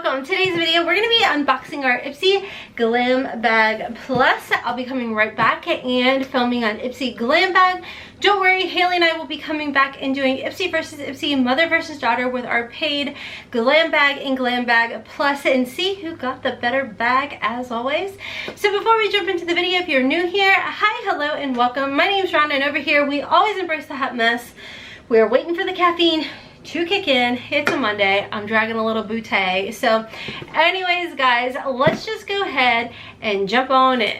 welcome. Today's video, we're going to be unboxing our Ipsy Glam Bag Plus. I'll be coming right back and filming on Ipsy Glam Bag. Don't worry, Haley and I will be coming back and doing Ipsy versus Ipsy, mother versus daughter, with our paid Glam Bag and Glam Bag Plus, and see who got the better bag as always. So before we jump into the video, if you're new here, hi, hello, and welcome. My name is Rhonda, and over here we always embrace the hot mess. We're waiting for the caffeine to kick in. It's a Monday. I'm dragging a little bootay. So anyways, guys, let's just go ahead and jump on in.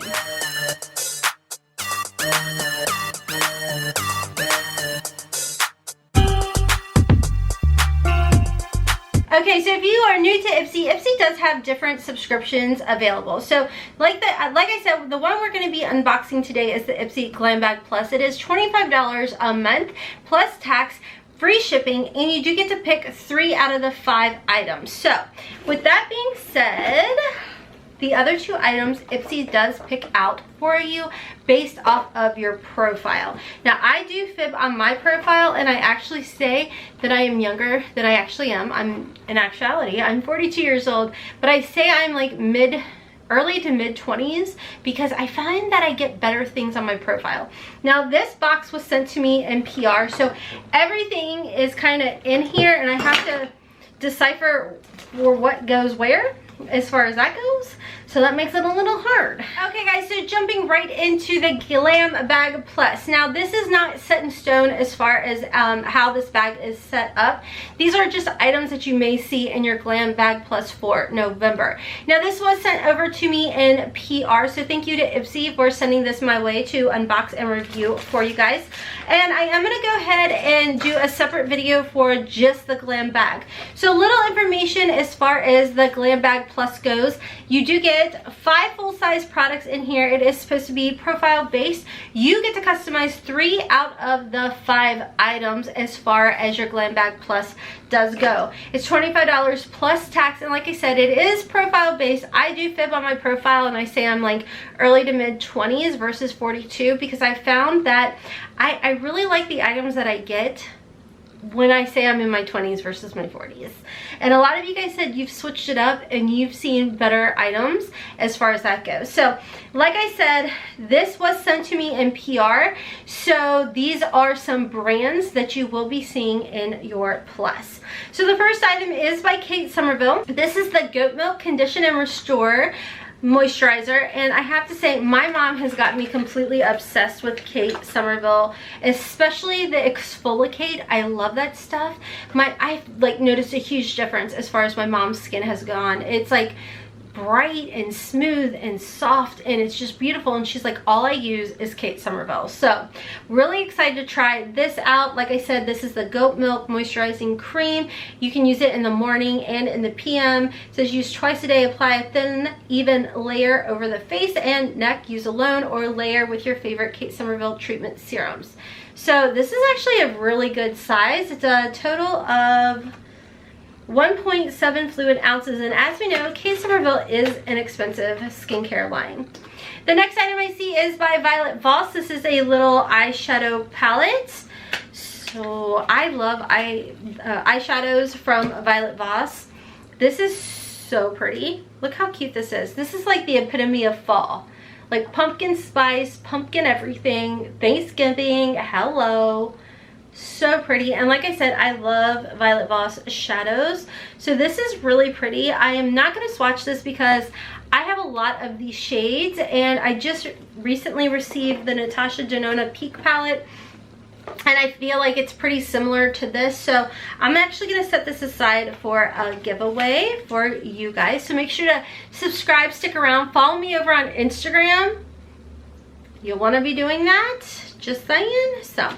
Okay, so if you are new to Ipsy, Ipsy does have different subscriptions available. So like I said, the one we're going to be unboxing today is the Ipsy Glam Bag Plus. It is $25 a month plus tax, free shipping, and you do get to pick 3 out of the 5 items. So with that being said, the other 2 items Ipsy does pick out for you based off of your profile. Now I do fib on my profile, and I actually say that I am younger than I actually am. In actuality, I'm 42 years old, but I say I'm like early to mid 20s because I find that I get better things on my profile. Now this box was sent to me in PR, so everything is kind of in here, and I have to decipher for what goes where as far as that goes, so that makes it a little hard. Okay guys, so jumping right into the Glam Bag Plus. Now this is not set in stone as far as how this bag is set up. These are just items that you may see in your Glam Bag Plus for November. Now this was sent over to me in PR, so thank you to Ipsy for sending this my way to unbox and review for you guys. And I am going to go ahead and do a separate video for just the Glam Bag. So little information as far as the Glam Bag Plus goes. You do get 5 full-size products in here. It is supposed to be profile based. You get to customize 3 out of the 5 items as far as your Glam Bag Plus does go. It's $25 plus tax, and like I said, it is profile based. I do fib on my profile, and I say I'm like early to mid 20s versus 42 because I found that I really like the items that I get when I say I'm in my 20s versus my 40s. And a lot of you guys said you've switched it up and you've seen better items as far as that goes. So like I said, this was sent to me in PR, so these are some brands that you will be seeing in your Plus. So the first item is by Kate Somerville. This is the Goat Milk Condition and Restore moisturizer, and I have to say my mom has got me completely obsessed with Kate Somerville, especially the exfoliate. I love that stuff. I've like noticed a huge difference as far as my mom's skin has gone. It's like bright and smooth and soft, and it's just beautiful, and she's like, all I use is Kate Somerville. So really excited to try this out. Like I said, this is the Goat Milk Moisturizing Cream. You can use it in the morning and in the PM. It says use twice a day, apply a thin even layer over the face and neck, use alone or layer with your favorite Kate Somerville treatment serums. So this is actually a really good size. It's a total of 1.7 fluid ounces, and as we know, Kate Somerville is an expensive skincare line. The next item I see is by Violet Voss. This is a little eyeshadow palette. So I love eyeshadows from Violet Voss. This is so pretty. Look how cute this is. This is like the epitome of fall. Like pumpkin spice, pumpkin everything, Thanksgiving, hello. So pretty, and like I said, I love Violet Voss shadows, so this is really pretty. I am not going to swatch this because I have a lot of these shades, and I just recently received the Natasha Denona Peak palette, and I feel like it's pretty similar to this, so I'm actually going to set this aside for a giveaway for you guys. So make sure to subscribe, stick around, follow me over on Instagram. You'll want to be doing that, just saying. So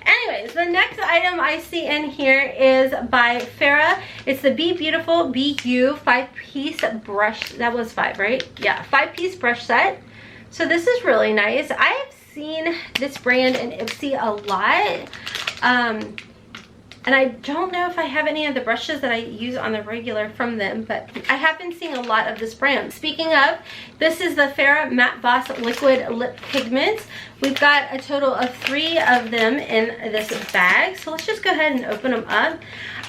anyways, the next item I see in here is by Farah. It's the Be Beautiful BU 5-piece brush. That was 5, right? Yeah, 5-piece brush set. So this is really nice. I have seen this brand in Ipsy a lot. And I don't know if I have any of the brushes that I use on the regular from them, but I have been seeing a lot of this brand. Speaking of, this is the Farrah Matte Boss Liquid Lip Pigments. We've got a total of 3 of them in this bag. So let's just go ahead and open them up.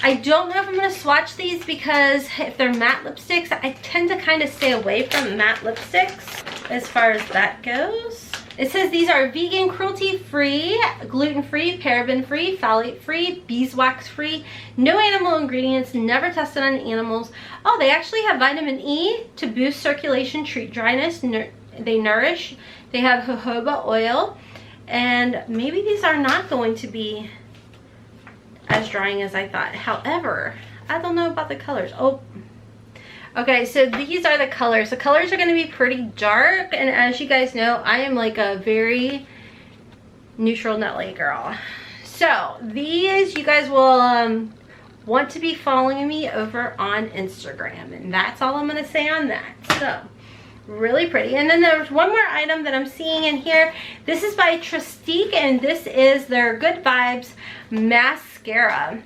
I don't know if I'm going to swatch these because if they're matte lipsticks, I tend to kind of stay away from matte lipsticks as far as that goes. It says these are vegan, cruelty-free, gluten-free, paraben-free, phthalate-free, beeswax-free, no animal ingredients, never tested on animals. Oh, they actually have vitamin E to boost circulation, treat dryness, they nourish. They have jojoba oil, and maybe these are not going to be as drying as I thought. However, I don't know about the colors. Oh. Okay, so these are the colors. The colors are going to be pretty dark, and as you guys know, I am like a very neutral nutty girl. So these, you guys will want to be following me over on Instagram, and that's all I'm going to say on that. So really pretty. And then there's one more item that I'm seeing in here. This is by Tristique, and this is their Good Vibes mascara.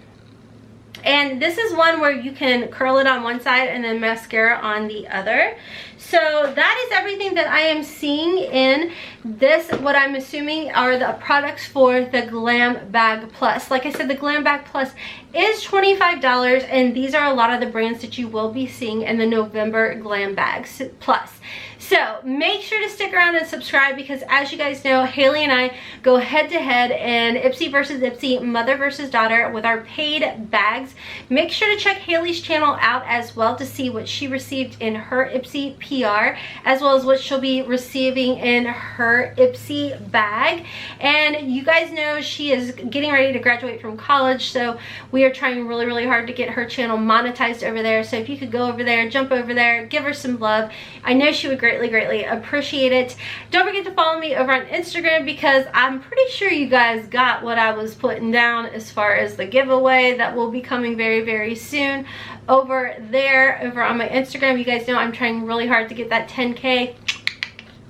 And this is one where you can curl it on one side and then mascara on the other. So that is everything that I am seeing in this. What I'm assuming are the products for the Glam Bag Plus. Like I said, the Glam Bag Plus is $25, and these are a lot of the brands that you will be seeing in the November Glam Bags Plus. So make sure to stick around and subscribe, because as you guys know, Haley and I go head to head in Ipsy versus Ipsy, mother versus daughter, with our paid bags. Make sure to check Haley's channel out as well to see what she received in her Ipsy PR, as well as what she'll be receiving in her Ipsy bag. And you guys know she is getting ready to graduate from college, so we are trying really, really hard to get her channel monetized over there. So if you could go over there, jump over there, give her some love. I know she would greatly appreciate it. Don't forget to follow me over on Instagram, because I'm pretty sure you guys got what I was putting down as far as the giveaway that will be coming very, very soon over there over on my Instagram. You guys know I'm trying really hard to get that 10K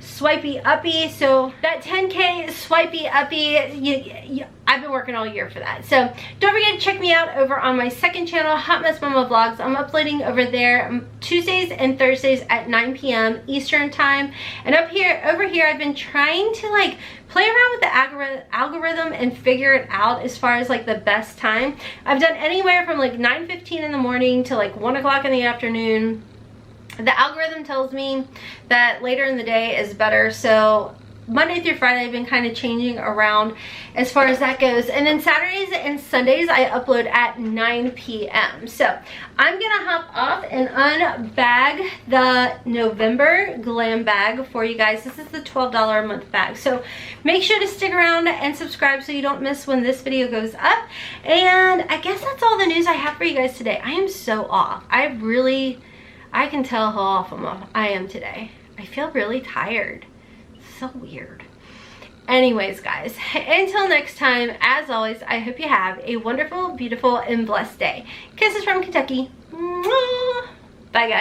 swipey uppy. So that 10K swipey uppy, I've been working all year for that. So don't forget to check me out over on my second channel, Hot Mess Mama Vlogs. I'm uploading over there Tuesdays and Thursdays at 9 p.m. Eastern time. And over here, I've been trying to like play around with the algorithm and figure it out as far as like the best time. I've done anywhere from like 9:15 in the morning to like 1 o'clock in the afternoon. The algorithm tells me that later in the day is better, so Monday through Friday I've been kind of changing around as far as that goes. And then Saturdays and Sundays I upload at 9 p.m. So I'm gonna hop off and unbag the November Glam Bag for you guys. This is the $12 a month bag, so make sure to stick around and subscribe so you don't miss when this video goes up. And I guess that's all the news I have for you guys today. I am so off. I can tell how off I am today. I feel really tired. So weird. Anyways, guys, until next time, as always, I hope you have a wonderful, beautiful, and blessed day. Kisses from Kentucky. Mwah! Bye, guys.